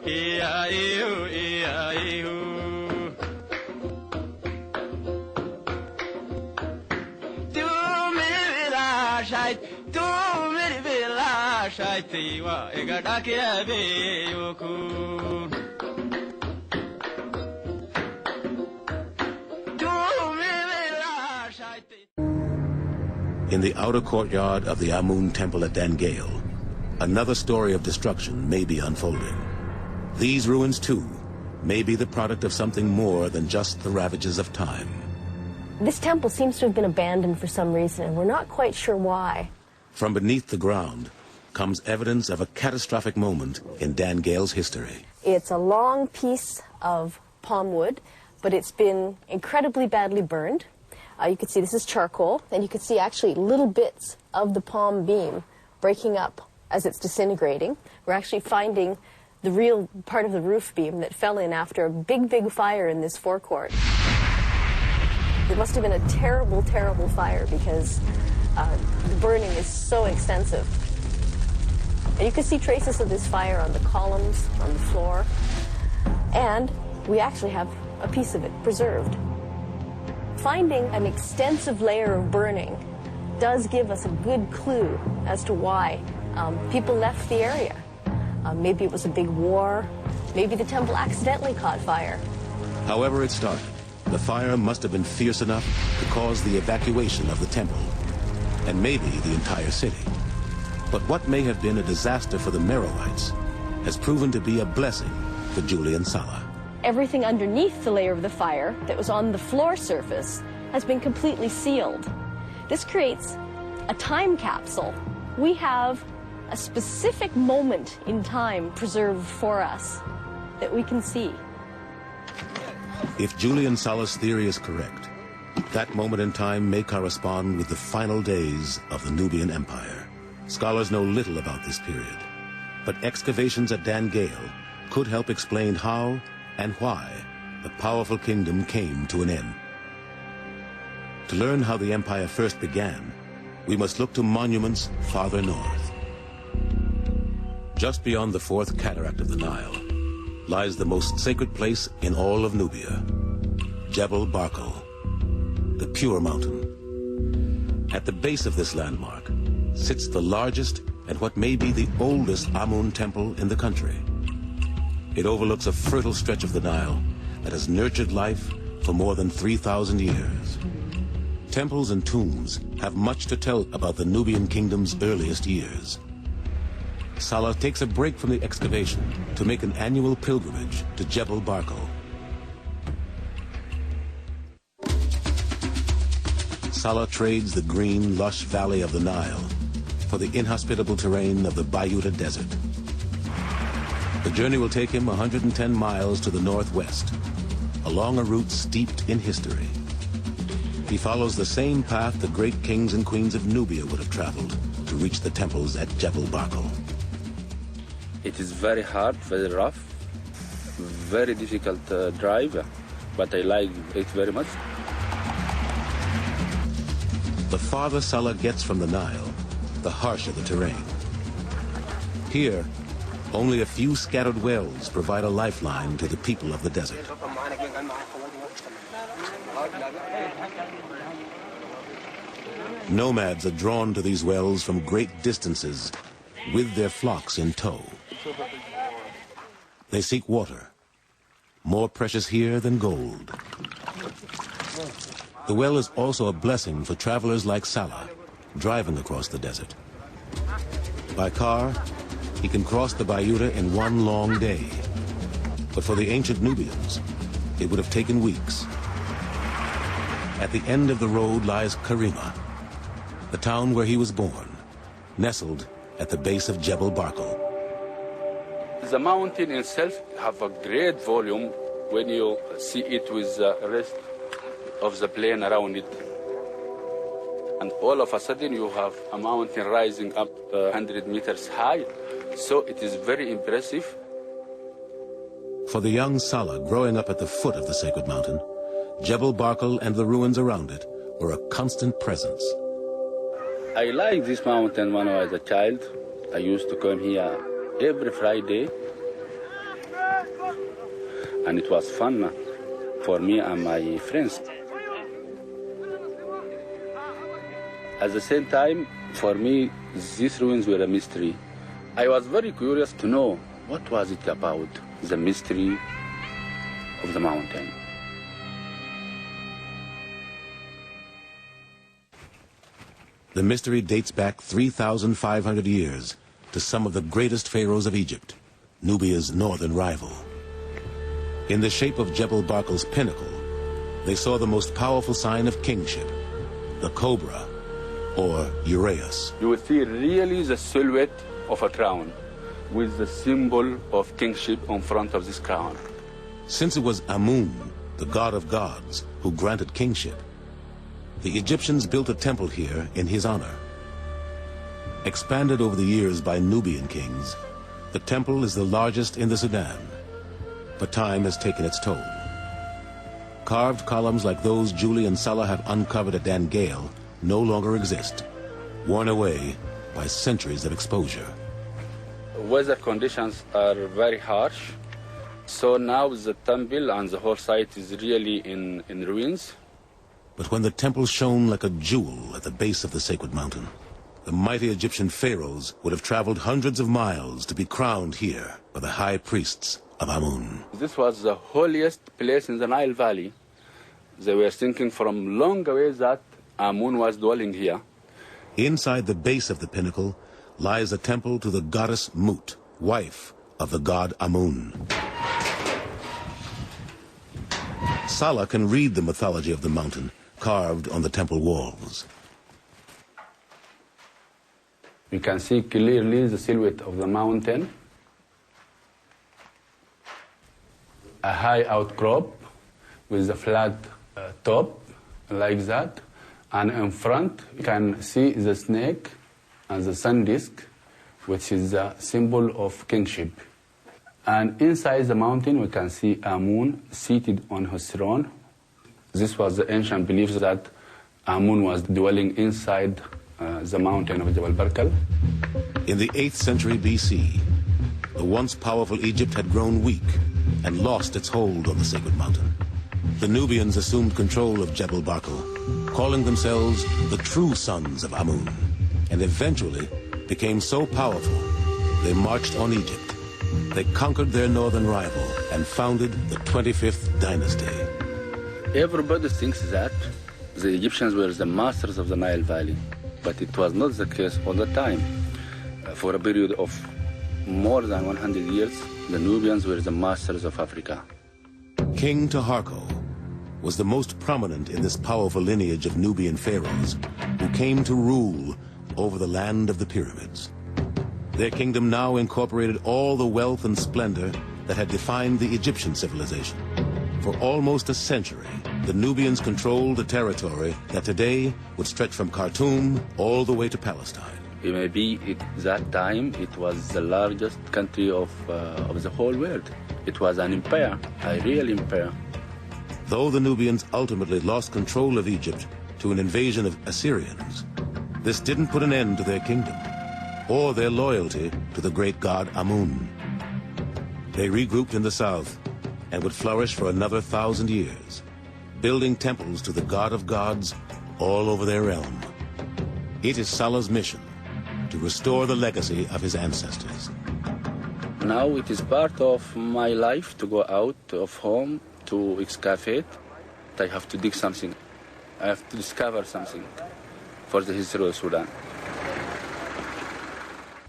In the outer courtyard of the Amun temple at Dangeil, another story of destruction may be unfolding. These ruins, too, may be the product of something more than just the ravages of time. This temple seems to have been abandoned for some reason, and we're not quite sure why. From beneath the ground comes evidence of a catastrophic moment in Dangeil's history. It's a long piece of palm wood, but it's been incredibly badly burned. You can see this is charcoal, and you can see actually little bits of the palm beam breaking up as it's disintegrating. We're actually finding the real part of the roof beam that fell in after a big, big fire in this forecourt. It must have been a terrible, terrible fire because the burning is so extensive. And you can see traces of this fire on the columns, on the floor, and we actually have a piece of it preserved. Finding an extensive layer of burning does give us a good clue as to why people left the area. Maybe it was a big war, maybe the temple accidentally caught fire. However it started, the fire must have been fierce enough to cause the evacuation of the temple, and maybe the entire city. But what may have been a disaster for the Meroites has proven to be a blessing for Julian Salah. Everything underneath the layer of the fire that was on the floor surface has been completely sealed. This creates a time capsule. We have a specific moment in time preserved for us that we can see. If Julian Salah's theory is correct, that moment in time may correspond with the final days of the Nubian Empire. Scholars know little about this period, but excavations at Dangeil could help explain how and why the powerful kingdom came to an end. To learn how the empire first began, we must look to monuments farther north. Just beyond the fourth cataract of the Nile lies the most sacred place in all of Nubia, Jebel Barkal, the Pure Mountain. At the base of this landmark sits the largest and what may be the oldest Amun temple in the country. It overlooks a fertile stretch of the Nile that has nurtured life for more than 3,000 years. Temples and tombs have much to tell about the Nubian kingdom's earliest years. Salah takes a break from the excavation to make an annual pilgrimage to Jebel Barkal. Salah trades the green, lush valley of the Nile for the inhospitable terrain of the Bayuta Desert. The journey will take him 110 miles to the northwest, along a route steeped in history. He follows the same path the great kings and queens of Nubia would have traveled to reach the temples at Jebel Barkal. It is very hard, very rough, very difficult drive, but I like it very much. The farther Salah gets from the Nile, the harsher the terrain. Here, only a few scattered wells provide a lifeline to the people of the desert. Nomads are drawn to these wells from great distances with their flocks in tow. They seek water, more precious here than gold. The well is also a blessing for travelers like Salah, driving across the desert. By car, he can cross the Bayuta in one long day. But for the ancient Nubians, it would have taken weeks. At the end of the road lies Karima, the town where he was born, nestled at the base of Jebel Barkal. The mountain itself have a great volume when you see it with the rest of the plain around it. And all of a sudden you have a mountain rising up 100 meters high. So it is very impressive. For the young Salah growing up at the foot of the sacred mountain, Jebel Barkal and the ruins around it were a constant presence. I like this mountain when I was a child. I used to come here every Friday. and it was fun for me and my friends. At the same time, for me, these ruins were a mystery. I was very curious to know what was it about, the mystery of the mountain. The mystery dates back 3,500 years to some of the greatest pharaohs of Egypt, Nubia's northern rival. In the shape of Jebel Barkal's pinnacle, they saw the most powerful sign of kingship, the cobra, or uraeus. You will see really the silhouette of a crown with the symbol of kingship on front of this crown. Since it was Amun, the god of gods, who granted kingship, the Egyptians built a temple here in his honor. Expanded over the years by Nubian kings, the temple is the largest in the Sudan, but time has taken its toll. Carved columns like those Julie and Salah have uncovered at Dangeil no longer exist, worn away by centuries of exposure. Weather conditions are very harsh, so now the temple and the whole site is really in ruins. But when the temple shone like a jewel at the base of the sacred mountain, the mighty Egyptian pharaohs would have traveled hundreds of miles to be crowned here by the high priests of Amun. This was the holiest place in the Nile Valley. They were thinking from long away that Amun was dwelling here. Inside the base of the pinnacle lies a temple to the goddess Mut, wife of the god Amun. Salah can read the mythology of the mountain carved on the temple walls. You can see clearly the silhouette of the mountain. A high outcrop with a flat top like that. And in front, you can see the snake and the sun disk, which is a symbol of kingship. And inside the mountain, we can see Amun seated on his throne. This was the ancient belief that Amun was dwelling inside the mountain of Jebel Barkal. In the 8th century BC, the once powerful Egypt had grown weak and lost its hold on the sacred mountain. The Nubians assumed control of Jebel Barkal, calling themselves the true sons of Amun, and eventually became so powerful they marched on Egypt. They conquered their northern rival and founded the 25th dynasty. Everybody thinks that the Egyptians were the masters of the Nile Valley, but it was not the case all the time. For a period of more than 100 years, the Nubians were the masters of Africa. King Taharko was the most prominent in this powerful lineage of Nubian pharaohs who came to rule over the land of the pyramids. Their kingdom now incorporated all the wealth and splendor that had defined the Egyptian civilization. For almost a century, the Nubians controlled a territory that today would stretch from Khartoum all the way to Palestine. Maybe at that time it was the largest country of the whole world. It was an empire, a real empire. Though the Nubians ultimately lost control of Egypt to an invasion of Assyrians, this didn't put an end to their kingdom or their loyalty to the great god Amun. They regrouped in the south and would flourish for another 1,000 years, building temples to the god of gods all over their realm. It is Salah's mission to restore the legacy of his ancestors. Now it is part of my life to go out of home to excavate. I have to dig something. I have to discover something for the history of Sudan.